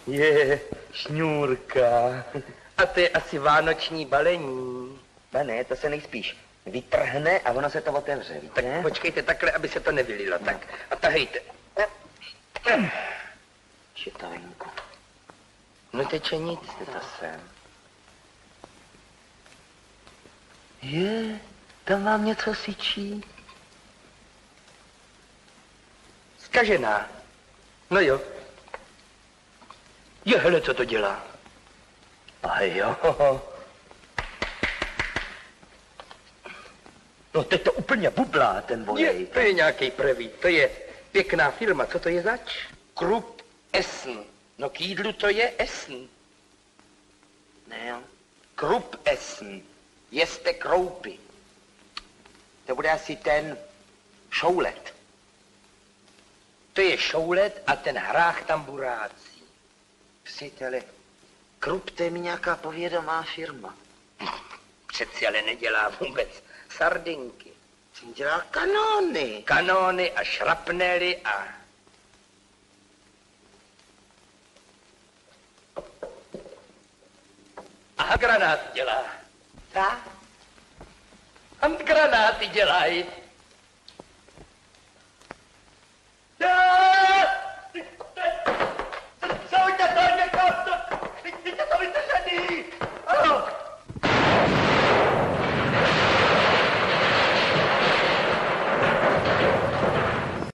Je, šňůrka. A to je asi vánoční balení. Ne, to se nejspíš vytrhne a ono se to otevře, víte? Tak počkejte takhle, aby se to nevylilo. Tak a tahejte. Šitavinku. No teče nic. Jste to sem. Je, tam vám něco syčí. Zkažená. No jo. Je, hele, co to dělá. A jo. No teď to úplně bublá, ten volej. To je nějaký prvý. To je pěkná firma. Co to je zač? Krupp Essen. No k jídlu to je Essen. Ne jo. Krupp Essen. Jeste kroupy. To bude asi ten šoulet. To je šoulet a ten hrách tamburácí. Příteli, Krupp, to je mi nějaká povědomá firma. Přeci ale nedělá vůbec sardinky. Tím dělá kanóny. Kanóny a šrapnely a... A granát dělá. Tak? Handgranáty dělají.